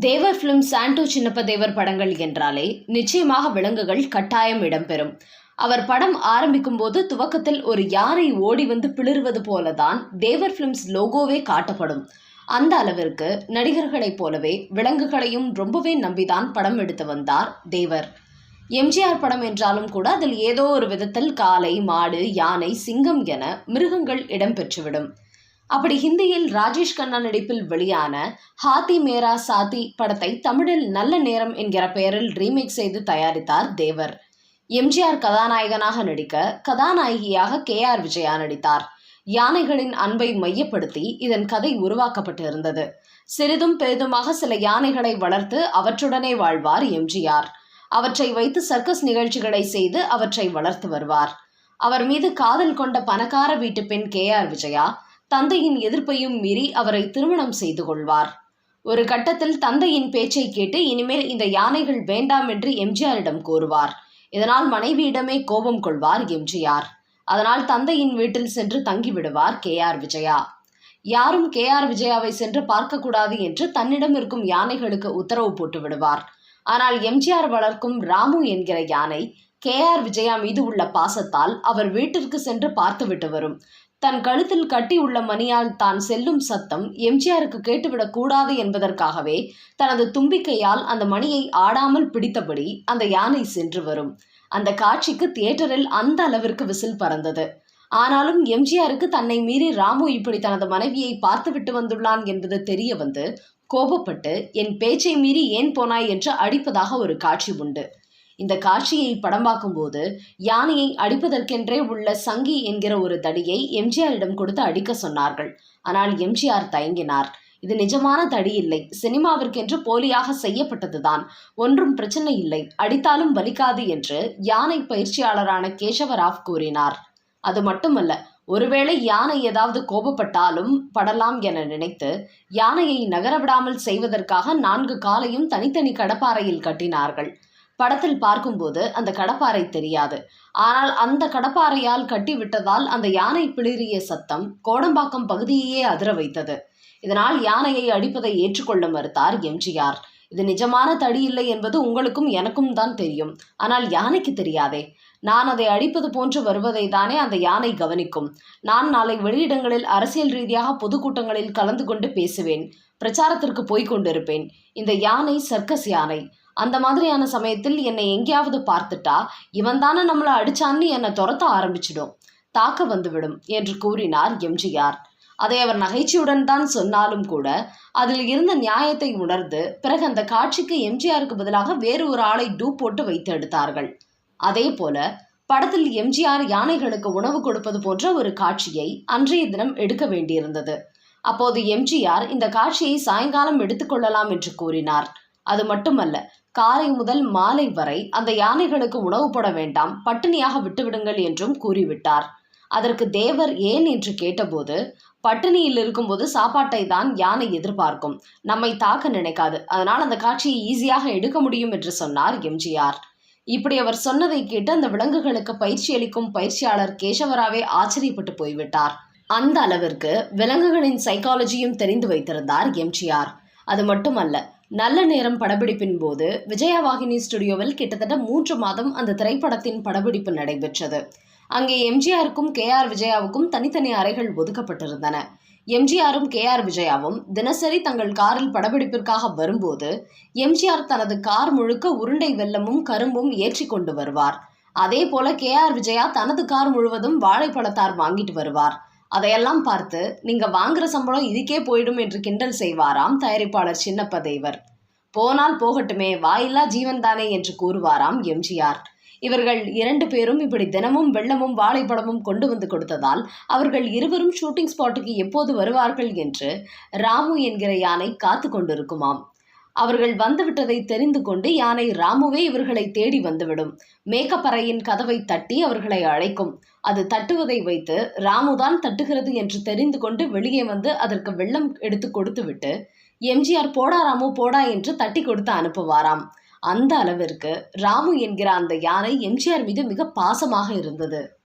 தேவர் film Sandow Chinnappa தேவர் படங்கள் என்றாலே நிச்சயமாக விலங்குகள் கட்டாயம் இடம்பெறும். அவர் படம் ஆரம்பிக்கும் போது துவக்கத்தில் ஒரு யானை ஓடி வந்து பிளிர்வது போலதான் தேவர் பிலிம்ஸ் லோகோவே காட்டப்படும். அந்த அளவிற்கு நடிகர்களைப் போலவே விலங்குகளையும் ரொம்பவே நம்பிதான் படம் எடுத்து வந்தார் தேவர். எம்ஜிஆர் படம் என்றாலும் கூட அதில் ஏதோ ஒரு விதத்தில் காளை, மாடு, யானை, சிங்கம் என மிருகங்கள் இடம்பெற்றுவிடும். அப்படி ஹிந்தியில் ராஜேஷ் கண்ணா நடிப்பில் வெளியான ஹாத்தி மேரா சாத்தி படத்தை தமிழில் நல்ல நேரம் என்கிற பெயரில் ரீமேக் செய்து தயாரித்தார் தேவர். எம்ஜிஆர் கதாநாயகனாக நடிக்க கதாநாயகியாக KR விஜயா நடித்தார். யானைகளின் அன்பை மையப்படுத்தி இதன் கதை உருவாக்கப்பட்டிருந்தது. சிறிதும் பெரிதுமாக சில யானைகளை வளர்த்து அவற்றுடனே வாழ்வார் எம்ஜிஆர். அவற்றை வைத்து சர்க்கஸ் நிகழ்ச்சிகளை செய்து அவற்றை வளர்த்து வருவார். அவர் மீது காதல் கொண்ட பணக்கார வீட்டு பெண் KR விஜயா தந்தையின் எதிர்ப்பையும் மீறி அவரை திருமணம் செய்து கொள்வார். ஒரு கட்டத்தில் தந்தையின் பேச்சை கேட்டு இனிமேல் இந்த யானைகள் வேண்டாம் என்று எம்ஜிஆரிடம் கூறுவார். இதனால் மனைவியிடமே கோபம் கொள்வார் எம்ஜிஆர். அதனால் தந்தையின் வீட்டில் சென்று தங்கிவிடுவார் KR விஜயா. யாரும் KR விஜயாவை சென்று பார்க்கக்கூடாது என்று தன்னிடம் இருக்கும் யானைகளுக்கு உத்தரவு போட்டு விடுவார். ஆனால் எம்ஜிஆர் வளர்க்கும் ராமு என்கிற யானை KR விஜயா மீது உள்ள பாசத்தால் அவர் வீட்டிற்கு சென்று பார்த்துவிட்டு வரும். தன் கழுத்தில் கட்டி உள்ள மணியால் தான் செல்லும் சத்தம் எம்ஜிஆருக்கு கேட்டுவிடக் கூடாது என்பதற்காகவே தனது தும்பிக்கையால் அந்த மணியை ஆடாமல் பிடித்தபடி அந்த யானை சென்று வரும். அந்த காட்சிக்கு தியேட்டரில் அந்த அளவிற்கு விசில் பறந்தது. ஆனாலும் எம்ஜிஆருக்கு தன்னை மீறி ராமு இப்படி தனது மனைவியை பார்த்துவிட்டு வந்துள்ளான் என்பது தெரிய வந்து கோபப்பட்டு என் பேச்சை மீறி ஏன் போனாய் என்று அடிப்பதாக ஒரு காட்சி உண்டு. இந்த காட்சியை படமாக்கும் போது யானையை அடிப்பதற்கென்றே உள்ள சங்கி என்கிற ஒரு தடியை எம்ஜிஆரிடம் கொடுத்து அடிக்க சொன்னார்கள். ஆனால் எம்ஜிஆர் தயங்கினார். இது நிஜமான தடி இல்லை, சினிமாவிற்கென்று போலியாக செய்யப்பட்டதுதான், ஒன்றும் பிரச்சனை இல்லை, அடித்தாலும் வலிக்காது என்று யானை பயிற்சியாளரான கேசவராவ் கூறினார். அது மட்டுமல்ல, ஒருவேளை யானை ஏதாவது கோபப்பட்டாலும் படலாம் என நினைத்து யானையை நகரவிடாமல் செய்வதற்காக 4 காலையும் தனித்தனி கடப்பாறையில் கட்டினார்கள். படத்தில் பார்க்கும்போது அந்த கடப்பாறை தெரியாது. ஆனால் அந்த கடப்பாறையால் கட்டிவிட்டதால் அந்த யானை பிளிறிய சத்தம் கோடம்பாக்கம் பகுதியையே அதிர வைத்தது. இதனால் யானையை அடிப்பதை ஏற்றுக்கொள்ள மறுத்தார் எம்ஜிஆர். இது நிஜமான தடி இல்லை என்பது உங்களுக்கும் எனக்கும் தான் தெரியும், ஆனால் யானைக்கு தெரியாதே. நான் அதை அடிப்பது போன்று வருவதை தானே அந்த யானை கவனிக்கும். நான் நாளை வெளியிடங்களில் அரசியல் ரீதியாக பொதுக்கூட்டங்களில் கலந்து கொண்டு பேசுவேன், பிரச்சாரத்திற்கு போய்க் கொண்டிருப்பேன். இந்த யானை சர்க்கஸ் யானை. அந்த மாதிரியான சமயத்தில் என்னை எங்கேயாவது பார்த்துட்டா இவன் தானே நம்மளை அடிச்சான்னு என்னை துரத்த ஆரம்பிச்சிடும், தாக்க வந்துவிடும் என்று கூறினார் எம்ஜிஆர். அதை அவர் நகைச்சுடன் தான் சொன்னாலும் கூட அதில் இருந்த நியாயத்தை உணர்ந்து பிறகு அந்த காட்சிக்கு எம்ஜிஆருக்கு பதிலாக வேறு ஒரு ஆளை டூப் போட்டு வைத்து எடுத்தார்கள். அதே போல படத்தில் எம்ஜிஆர் யானைகளுக்கு உணவு கொடுப்பது போன்ற ஒரு காட்சியை அன்றைய தினம் எடுக்க வேண்டியிருந்தது. அப்போது எம்ஜிஆர் இந்த காட்சியை சாயங்காலம் எடுத்துக்கொள்ளலாம் என்று கூறினார். அது மட்டுமல்ல, காலை முதல் மாலை வரை அந்த யானைகளுக்கு உணவு போட வேண்டாம், பட்டினியாக விட்டுவிடுங்கள் என்றும் கூறிவிட்டார். அதற்கு தேவர் ஏன் என்று கேட்டபோது, பட்டினியில் இருக்கும்போது சாப்பாட்டை தான் யானை எதிர்பார்க்கும், நம்மை தாக்க நினைக்காது, அதனால் அந்த காட்சியை ஈஸியாக எடுக்க முடியும் என்று சொன்னார் எம்ஜிஆர். இப்படி அவர் சொன்னதை கேட்டு அந்த விலங்குகளுக்கு பயிற்சி அளிக்கும் பயிற்சியாளர் கேசவராவே ஆச்சரியப்பட்டு போய்விட்டார். அந்த அளவிற்கு விலங்குகளின் சைக்காலஜியும் தெரிந்து வைத்திருந்தார் எம்ஜிஆர். அது மட்டுமல்ல, நல்ல நேரம் படப்பிடிப்பின் போது விஜயவாகினி ஸ்டுடியோவில் கிட்டத்தட்ட 3 மாதம் அந்த திரைப்படத்தின் படப்பிடிப்பு நடைபெற்றது. அங்கே எம்ஜிஆருக்கும் KR விஜயாவுக்கும் தனித்தனி அறைகள் ஒதுக்கப்பட்டிருந்தன. எம்ஜிஆரும் KR விஜயாவும் தினசரி தங்கள் காரில் படப்பிடிப்பிற்காக வரும்போது எம்ஜிஆர் தனது கார் முழுக்க உருண்டை வெல்லமும் கரும்பும் ஏற்றி கொண்டு வருவார். அதே போல KR விஜயா தனது கார் முழுவதும் வாழைப்பழத்தார் வாங்கிட்டு வருவார். அதையெல்லாம் பார்த்து நீங்க வாங்குற சம்பளம் இதுக்கே போயிடும் என்று கிண்டல் செய்வாராம் தயாரிப்பாளர் சின்னப்ப தேவர். போனால் போகட்டுமே, வாயில்லா ஜீவன் தானே என்று கூறுவாராம் எம்ஜிஆர். இவர்கள் 2 பேரும் இப்படி தினமும் வெள்ளமும் வாழைப்பழமும் கொண்டு வந்து கொடுத்ததால் அவர்கள் இருவரும் ஷூட்டிங் ஸ்பாட்டுக்கு எப்போது வருவார்கள் என்று ராமு என்கிற யானை காத்து கொண்டிருக்குமாம். அவர்கள் வந்துவிட்டதை தெரிந்து கொண்டு யானை ராமுவே இவர்களை தேடி வந்துவிடும். மேக்கப் அறையின் கதவை தட்டி அவர்களை அழைக்கும். அது தட்டுவதை வைத்து ராமுதான் தட்டுகிறது என்று தெரிந்து கொண்டு வெளியே வந்து அதற்கு வெள்ளம் எடுத்து கொடுத்துவிட்டு எம்ஜிஆர் போடா ராமு போடா என்று தட்டி கொடுத்து அனுப்புவாராம். அந்த அளவிற்கு ராமு என்கிற அந்த யானை எம்ஜிஆர் மீது மிக பாசமாக இருந்தது.